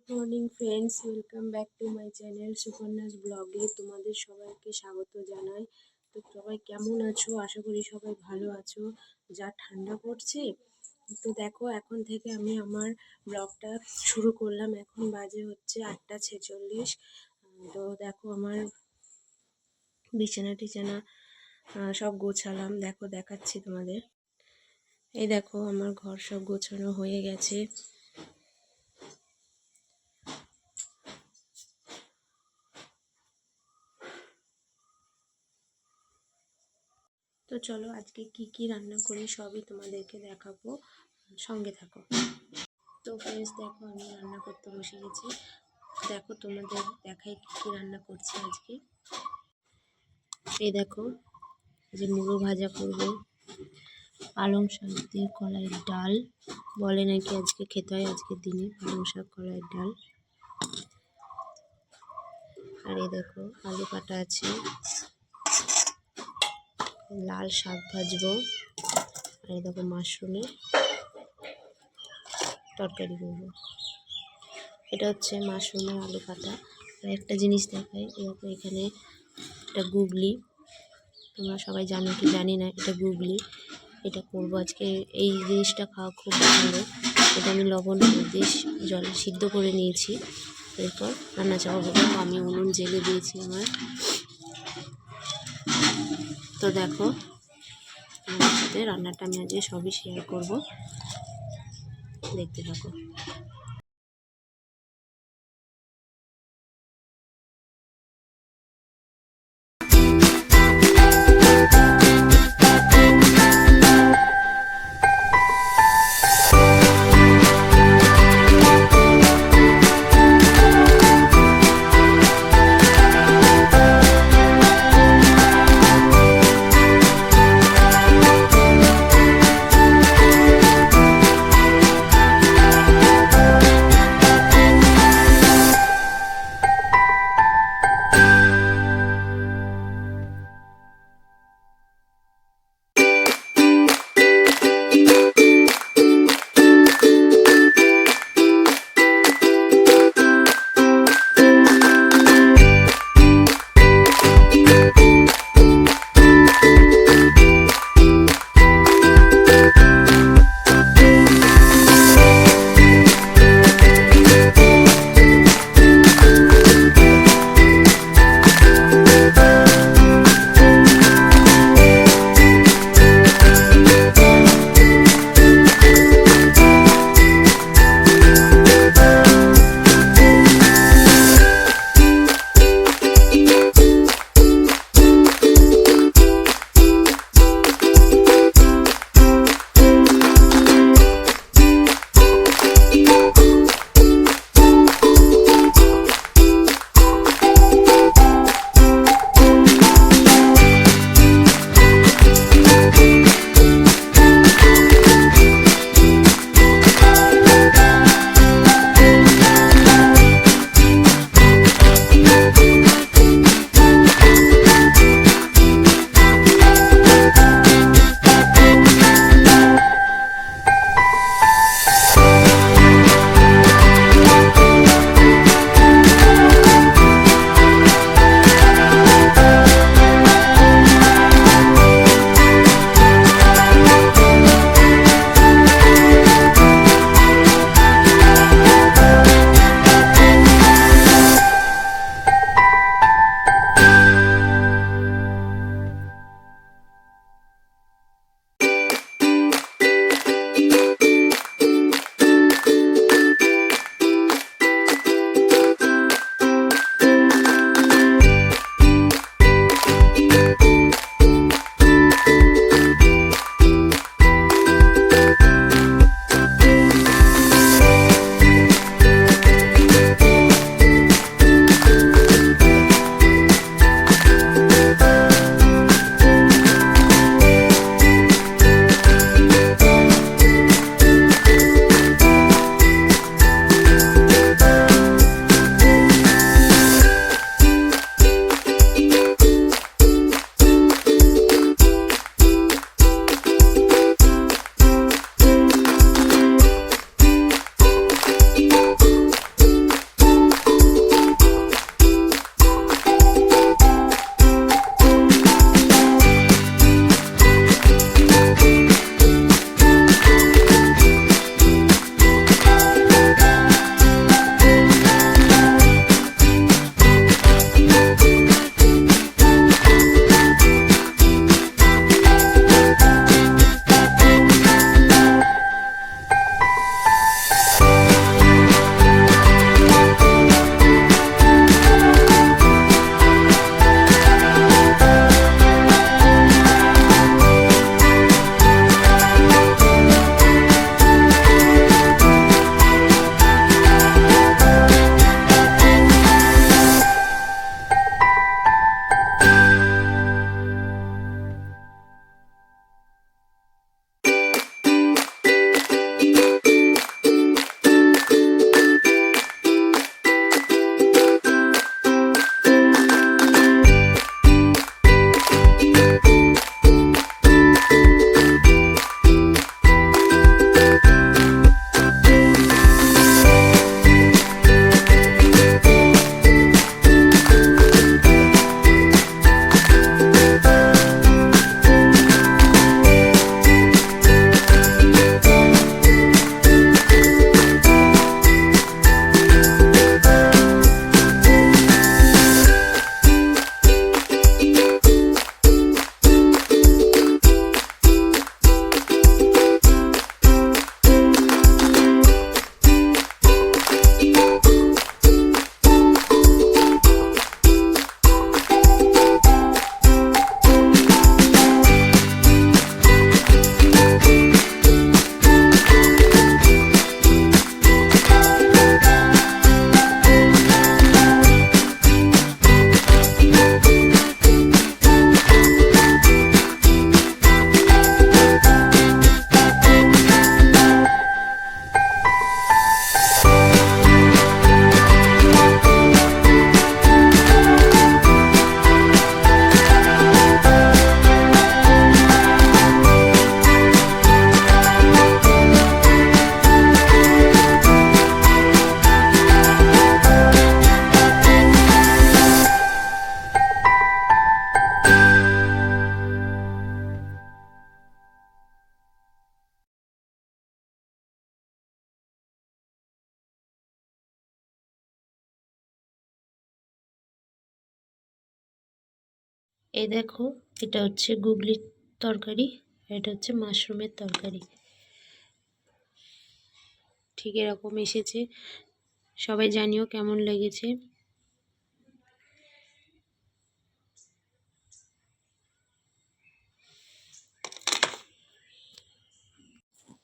Morning friends, welcome back to my channel Sukanya's ব্লগে। তোমাদের সবাইকে স্বাগত জানাই। তো সবাই কেমন আছো? আশা করি সবাই ভালো আছো। যা ঠান্ডা পড়ছে, তো দেখো এখন থেকে আমি আমার ব্লগটা শুরু করলাম। এখন বাজে হচ্ছে 8:46। তো দেখো আমার বিছানা টিছানা সব গোছালাম। দেখো দেখাচ্ছি তোমাদের। এই দেখো আমার ঘর সব গোছানো হয়ে গেছে। তো চলো আজকে কি কি রান্না করি সবই তোমাদেরকে দেখাবো, সঙ্গে থাকো। তো ফ্রেন্ডস দেখো আমি রান্না করতে বসে গেছি। দেখো তোমাদের দেখাই কি কি রান্না করছি আজকে। এই দেখো যে মুলো ভাজা করব, পালং শাক দিয়ে কলাইয়ের ডাল, বলে নাকি আজকে খেতে হয় আজকের দিনে পালং শাক কলাইয়ের ডাল। আর এই দেখো আলু কাটা আছে, লাল শাক ভাজবো। আর এই দেখো মাশরুমের তরকারি করবো। এটা হচ্ছে মাশরুমের আলু কাটা। আর একটা জিনিস দেখাই, দেখো এখানে একটা গুগলি, তোমরা সবাই জানো কি জানি না, এটা গুগলি। এটা করবো আজকে। এই জিনিসটা খাওয়া খুব ভালো। এটা আমি লবণ দিয়ে জলে সিদ্ধ করে নিয়েছি, এরপর রান্না চাপাবো। আমি উনুন জেলে দিয়েছি আমার। তো দেখো আমার সাথে রান্নাটা আমি আজকে সবই শেয়ার করবো, দেখতে থাকো। এই দেখো, এটা হচ্ছে গুগলির তরকারি, এটা হচ্ছে মাশরুমের তরকারি। ঠিক এরকম এসেছে, সবাই জানিও কেমন লেগেছে।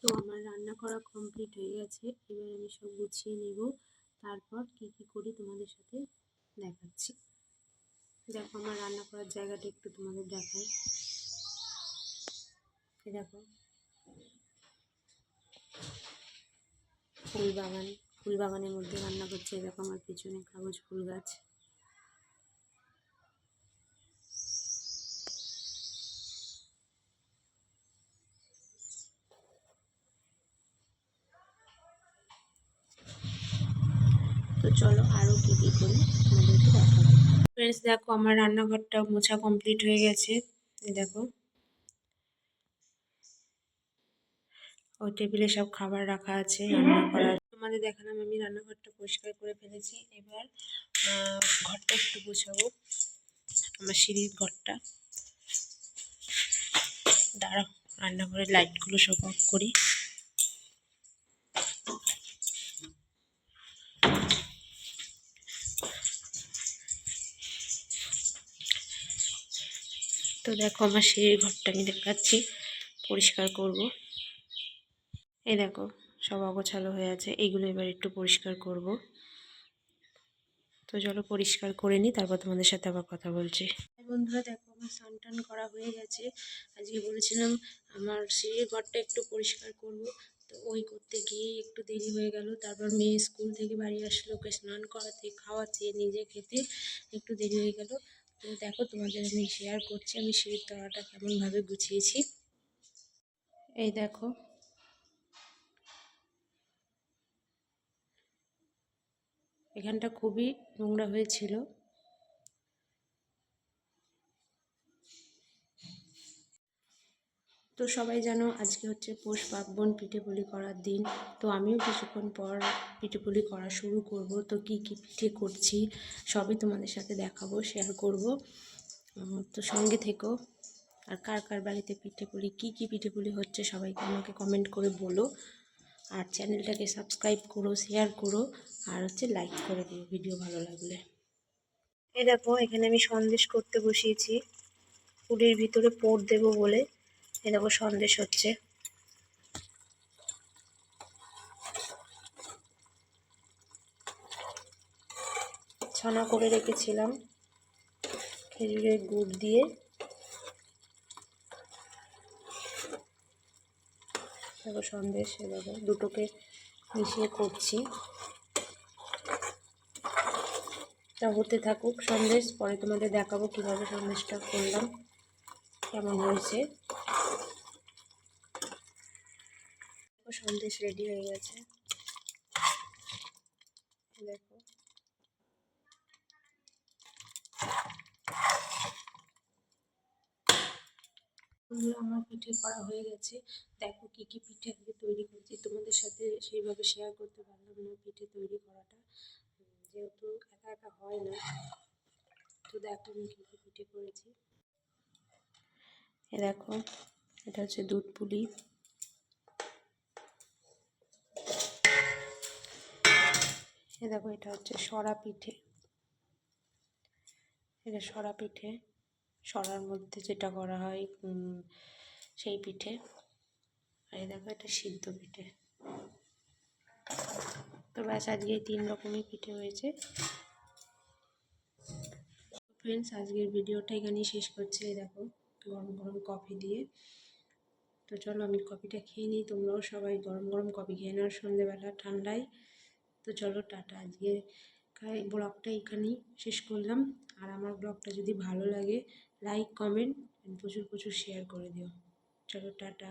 তো আমার রান্না করা কমপ্লিট হয়ে গেছে, এবার আমি সব গুছিয়ে নেব, তারপর কি কি করি তোমাদের সাথে দেখাচ্ছি। দেখো আমার রান্না করার জায়গাটা একটু তোমাদের দেখাই। দেখো ফুলবাগান, ফুলবাগানের মধ্যে রান্না করছে। দেখো আমার পেছনে কাগজ ফুল গাছ। তো চলো আরও কী কী করি তোমাদেরকে দেখাবো। ফ্রেন্ডস দেখো আমার রান্নাঘরটা মোছা কমপ্লিট হয়ে গেছে। দেখো ও টেবিলে সব খাবার রাখা আছে, রান্না করা। তোমাদের দেখালাম আমি রান্নাঘরটা পরিষ্কার করে ফেলেছি। এবার ঘরটা একটু গুছাবো, আমার সিঁড়ির ঘরটা। দাঁড়াও রান্নাঘরের লাইটগুলো সব অফ করি। তো দেখো আমার সিঁড়ির ঘরটা আমি দেখাচ্ছি, পরিষ্কার করব। এই দেখো সব অগোছালো হয়ে আছে, এইগুলো এবার একটু পরিষ্কার করব। তো চলো পরিষ্কার করে নিই, তারপর তোমাদের সাথে আবার কথা বলছি। বন্ধুরা দেখো আমার স্নান টান করা হয়ে গেছে। আজকে বলেছিলাম আমার সিঁড়ির ঘরটা একটু পরিষ্কার করব, তো ওই করতে গিয়ে একটু দেরি হয়ে গেল। তারপর মেয়ে স্কুল থেকে বাড়ি আসলো, ওকে স্নান করাতে খাওয়াতে নিজে খেতে একটু দেরি হয়ে গেল। তো দেখো তোমাদের আমি শেয়ার করছি আমি সিঁড়ির তলাটা কেমনভাবে গুছিয়েছি। এই দেখো এখানটা খুবই নোংরা হয়েছিল। তো সবাই জানো আজকে হচ্ছে পৌষ পার্বণ, পিঠে পুলি করার দিন। তো আমিও কিছুক্ষণ পর পিঠে পুলি করা শুরু করব। তো কি কি পিঠে করছি সবই তোমাদের সাথে দেখাবো, শেয়ার করব। তো সঙ্গে থেকো। আর কার কার বাড়িতে পিঠে পুলি, কী কী পিঠে পুলি হচ্ছে সবাইকে আমাকে কমেন্ট করে বলো। আর চ্যানেলটাকে সাবস্ক্রাইব করো, শেয়ার করো, আর হচ্ছে লাইক করে দিও ভিডিও ভালো লাগলে। এই দেখো এখানে আমি সন্দেশ করতে বসিয়েছি, পুলির ভিতরে পোড় দেবো বলে। এই দেখো সন্দেশ হচ্ছে। ছানা করে রেখেছিলাম খেজুরের গুড় দিয়ে। দেখো সন্দেশ এভাবে দুটোকে মিশিয়ে করছি। তা হতে থাকুক সন্দেশ, পরে তোমাদের দেখাবো কীভাবে সন্দেশটা করলাম, কেমন হয়েছে। সন্দেশ রেডি হয়ে গেছে। দেখো বন্ধুরা আমার পিঠে করা হয়ে গেছে। দেখো কি কি পিঠে আগে তৈরি করছি, তোমাদের সাথে সেইভাবে শেয়ার করতে পারলাম না পিঠে তৈরি করাটা, যেহেতু একা একা হয় না। তো দেখো আমি কী কী পিঠে করেছি। এ দেখো এটা হচ্ছে দুধ পুলি, এ দেখো এটা হচ্ছে সরা পিঠে, এটা সরা পিঠে, সরার মধ্যে যেটা করা হয় সেই পিঠে। আর এই দেখো এটা সিদ্ধ পিঠে। তো ব্যাস আজকে এই 3 রকমই পিঠে হয়েছে। ফ্রেন্ডস আজকের ভিডিওটা এখানেই শেষ করছি। এই দেখো গরম গরম কফি দিয়ে। তো চলো আমি কফিটা খেয়ে নিই, তোমরাও সবাই গরম গরম কফি খেয়ে নাও সন্ধ্যেবেলা ঠান্ডায়। তো চলো টাটা, আজকে ব্লগটা এখানেই শেষ করলাম। আর আমার ব্লগটা যদি ভালো লাগে লাইক কমেন্ট প্রচুর প্রচুর শেয়ার করে দিও। চলো টাটা।